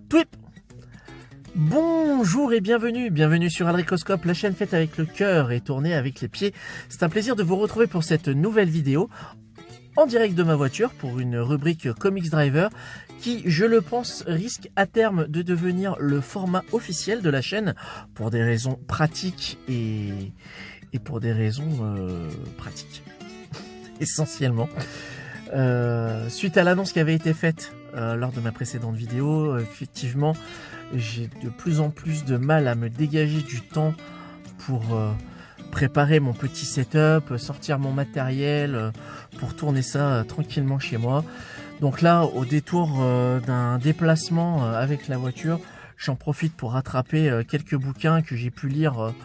Twip. Bonjour et bienvenue sur Aldricoscope, la chaîne faite avec le cœur et tournée avec les pieds. C'est un plaisir de vous retrouver pour cette nouvelle vidéo en direct de ma voiture pour une rubrique Comics Driver qui, je le pense, risque à terme de devenir le format officiel de la chaîne pour des raisons pratiques et pour des raisons pratiques essentiellement. Suite à l'annonce qui avait été faite lors de ma précédente vidéo, effectivement, j'ai de plus en plus de mal à me dégager du temps pour préparer mon petit setup, sortir mon matériel, pour tourner ça tranquillement chez moi. Donc là, au détour d'un déplacement avec la voiture, j'en profite pour rattraper quelques bouquins que j'ai pu lire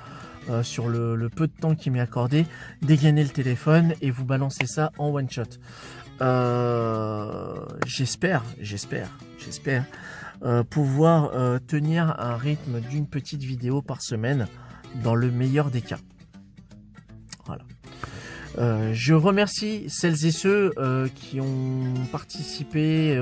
sur le peu de temps qui m'est accordé, dégainer le téléphone et vous balancer ça en one shot. J'espère pouvoir tenir un rythme d'une petite vidéo par semaine dans le meilleur des cas. Voilà. Je remercie celles et ceux qui ont participé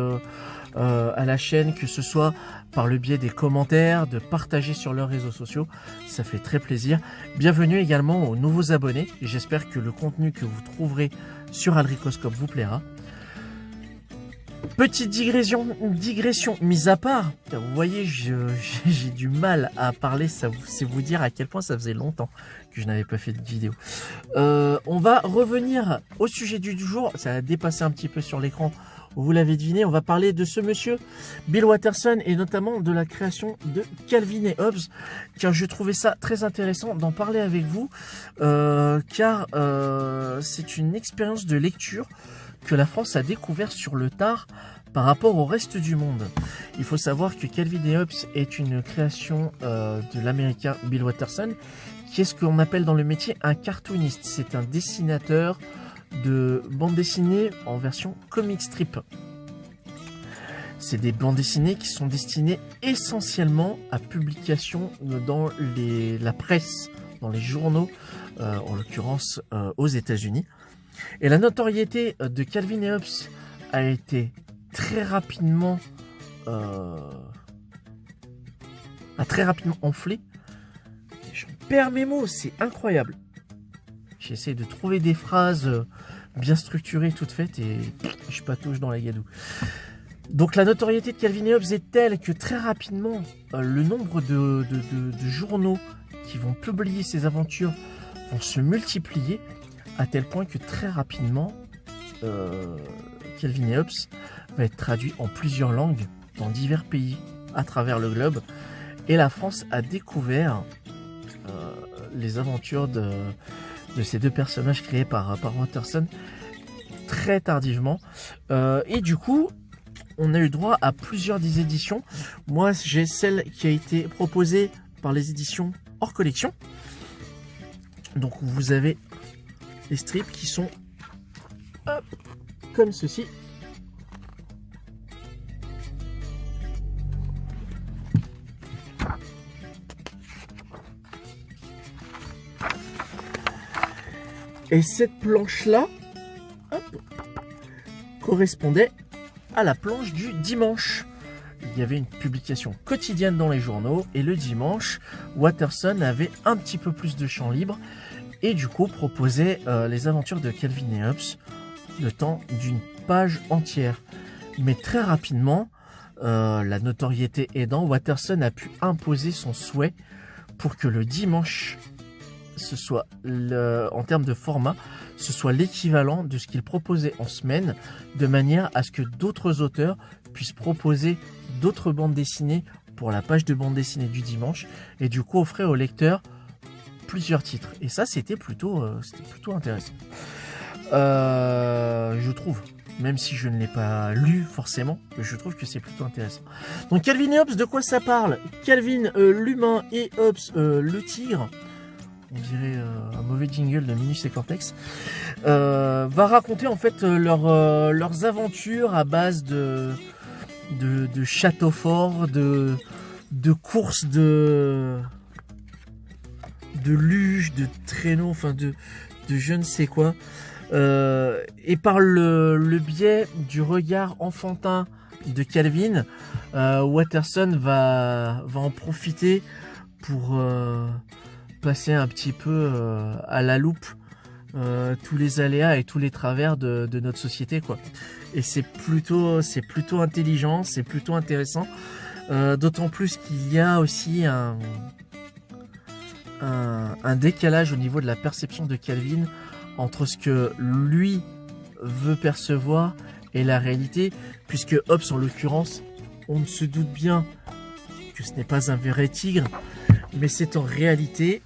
à la chaîne, que ce soit par le biais des commentaires, de partager sur leurs réseaux sociaux, ça fait très plaisir. Bienvenue également aux nouveaux abonnés, et j'espère que le contenu que vous trouverez sur Aldricoscope vous plaira. Petite digression mise à part, vous voyez, j'ai du mal à parler, c'est vous dire à quel point ça faisait longtemps que je n'avais pas fait de vidéo. On va revenir au sujet du jour, ça a dépassé un petit peu sur l'écran, vous l'avez deviné, on va parler de ce monsieur, Bill Watterson, et notamment de la création de Calvin et Hobbes, car je trouvais ça très intéressant d'en parler avec vous, car c'est une expérience de lecture que la France a découvert sur le tard par rapport au reste du monde. Il faut savoir que Calvin et Hobbes est une création de l'américain Bill Watterson, qui est ce qu'on appelle dans le métier un cartooniste. C'est un dessinateur de bandes dessinées en version comic strip. C'est des bandes dessinées qui sont destinées essentiellement à publication dans la presse, dans les journaux, en l'occurrence aux États-Unis. Et la notoriété de Calvin et Hobbes a été très rapidement enflée. Je perds mes mots, c'est incroyable. J'essaie de trouver des phrases bien structurées, toutes faites, et je patauge dans la gadoue. Donc la notoriété de Calvin et Hobbes est telle que très rapidement, le nombre de journaux qui vont publier ces aventures vont se multiplier, à tel point que très rapidement, Calvin et Hobbes va être traduit en plusieurs langues dans divers pays à travers le globe. Et la France a découvert les aventures de ces deux personnages créés par Watterson très tardivement. Et du coup, on a eu droit à plusieurs des éditions. Moi, j'ai celle qui a été proposée par les éditions hors collection. Donc vous avez les strips qui sont comme ceci. Et cette planche-là correspondait à la planche du dimanche. Il y avait une publication quotidienne dans les journaux, et le dimanche, Watterson avait un petit peu plus de champ libre et du coup proposait les aventures de Calvin et Hobbes le temps d'une page entière. Mais très rapidement, la notoriété aidant, Watterson a pu imposer son souhait pour que le dimanche, ce soit en termes de format, ce soit l'équivalent de ce qu'il proposait en semaine, de manière à ce que d'autres auteurs puissent proposer d'autres bandes dessinées pour la page de bande dessinée du dimanche, et du coup offrir aux lecteurs plusieurs titres. Et ça, c'était plutôt intéressant. Je trouve, même si je ne l'ai pas lu forcément, je trouve que c'est plutôt intéressant. Donc Calvin et Hobbes, de quoi ça parle? Calvin, l'humain, et Hobbes, le tigre, on dirait un mauvais jingle de Minus et Cortex, va raconter en fait leurs aventures à base de châteaux forts, de courses de luges, de traîneaux, enfin de je ne sais quoi. Et par le biais du regard enfantin de Calvin, Watterson va en profiter pour passer un petit peu à la loupe tous les aléas et tous les travers de notre société, quoi. Et c'est plutôt intelligent, c'est plutôt intéressant, d'autant plus qu'il y a aussi un décalage au niveau de la perception de Calvin entre ce que lui veut percevoir et la réalité, puisque Hobbes, en l'occurrence, on se doute bien que ce n'est pas un vrai tigre, mais c'est en réalité...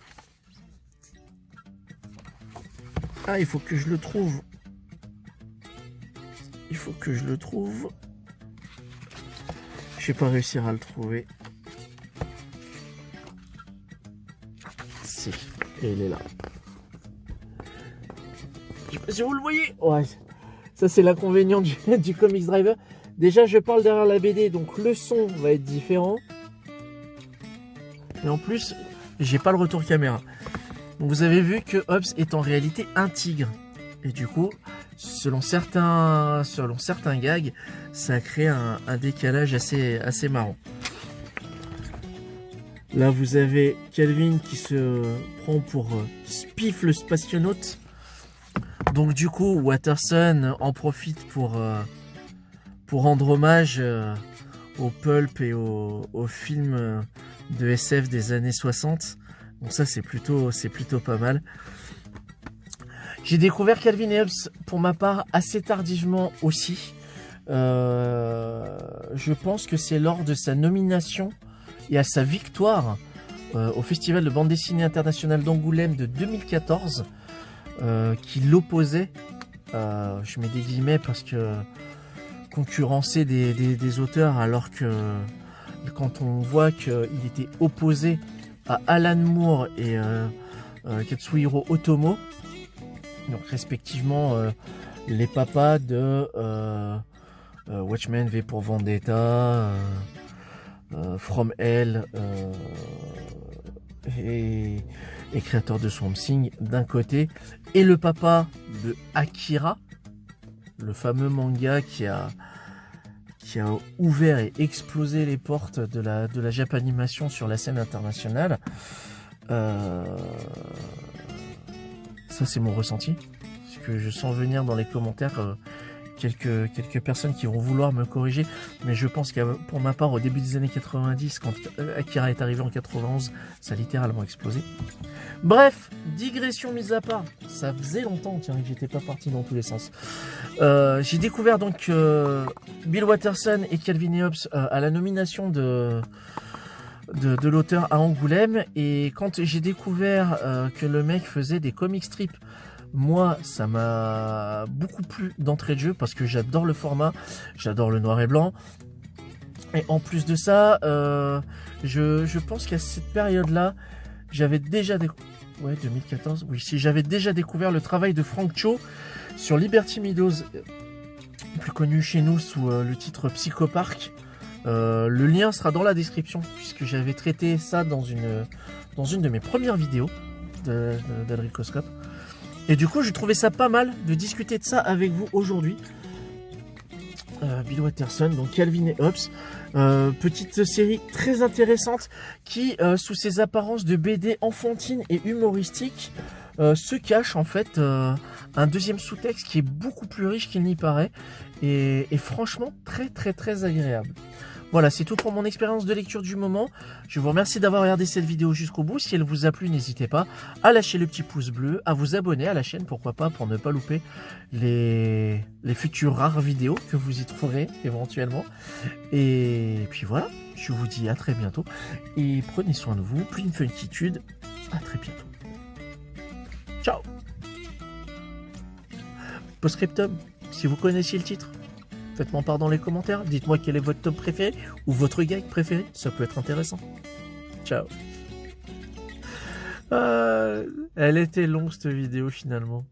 Ah, il faut que je le trouve. Il faut que je le trouve. Je vais pas réussir à le trouver. Si, et il est là. Je sais pas si vous le voyez. Ouais, ça c'est l'inconvénient du Comics Driver. Déjà, je parle derrière la BD, donc le son va être différent. Et en plus, j'ai pas le retour caméra. Donc vous avez vu que Hobbes est en réalité un tigre. Et du coup, selon certains gags, ça crée un décalage assez marrant. Là, vous avez Calvin qui se prend pour Spiff le spationaute. Donc du coup, Watterson en profite pour rendre hommage au pulp et au film de SF des années 60. Donc ça, c'est plutôt pas mal. J'ai découvert Calvin et Hobbes, pour ma part, assez tardivement aussi. Je pense que c'est lors de sa nomination et à sa victoire au Festival de bande dessinée internationale d'Angoulême de 2014 qui l'opposait, je mets des guillemets parce que concurrencer des auteurs, alors que quand on voit qu'il était opposé à Alan Moore et Katsuhiro Otomo, donc respectivement les papas de Watchmen, V pour Vendetta, From Hell et créateur de Swamp Thing d'un côté, et le papa de Akira, le fameux manga qui a ouvert et explosé les portes de la Japanimation sur la scène internationale. Ça, c'est mon ressenti, parce que je sens venir dans les commentaires quelques personnes qui vont vouloir me corriger, mais je pense que pour ma part, au début des années 90, quand Akira est arrivé en 91, ça a littéralement explosé. Bref, digression mise à part, ça faisait longtemps que j'étais pas parti dans tous les sens. J'ai découvert donc Bill Watterson et Calvin et Hobbes à la nomination de l'auteur à Angoulême, et quand j'ai découvert que le mec faisait des comic strips, moi ça m'a beaucoup plu d'entrée de jeu, parce que j'adore le format, j'adore le noir et blanc, et en plus de ça, je pense qu'à cette période là j'avais déjà 2014, oui, si j'avais déjà découvert le travail de Frank Cho sur Liberty Meadows, plus connu chez nous sous le titre Psychopark. Le lien sera dans la description, puisque j'avais traité ça dans une de mes premières vidéos d'Adricoscope. Et du coup, je trouvais ça pas mal de discuter de ça avec vous aujourd'hui. Bill Watterson, donc Calvin et Hobbes. Petite série très intéressante qui, sous ses apparences de BD enfantine et humoristique, se cache en fait un deuxième sous-texte qui est beaucoup plus riche qu'il n'y paraît, et franchement très agréable. Voilà, c'est tout pour mon expérience de lecture du moment. Je vous remercie d'avoir regardé cette vidéo jusqu'au bout. Si elle vous a plu, n'hésitez pas à lâcher le petit pouce bleu, à vous abonner à la chaîne, pourquoi pas, pour ne pas louper les futures rares vidéos que vous y trouverez éventuellement. Et puis voilà, je vous dis à très bientôt. Et prenez soin de vous, plus une funkitude. À très bientôt. Ciao. Postscriptum, si vous connaissiez le titre, faites-moi part dans les commentaires. Dites-moi quel est votre tome préféré ou votre gag préféré. Ça peut être intéressant. Ciao. Elle était longue cette vidéo finalement.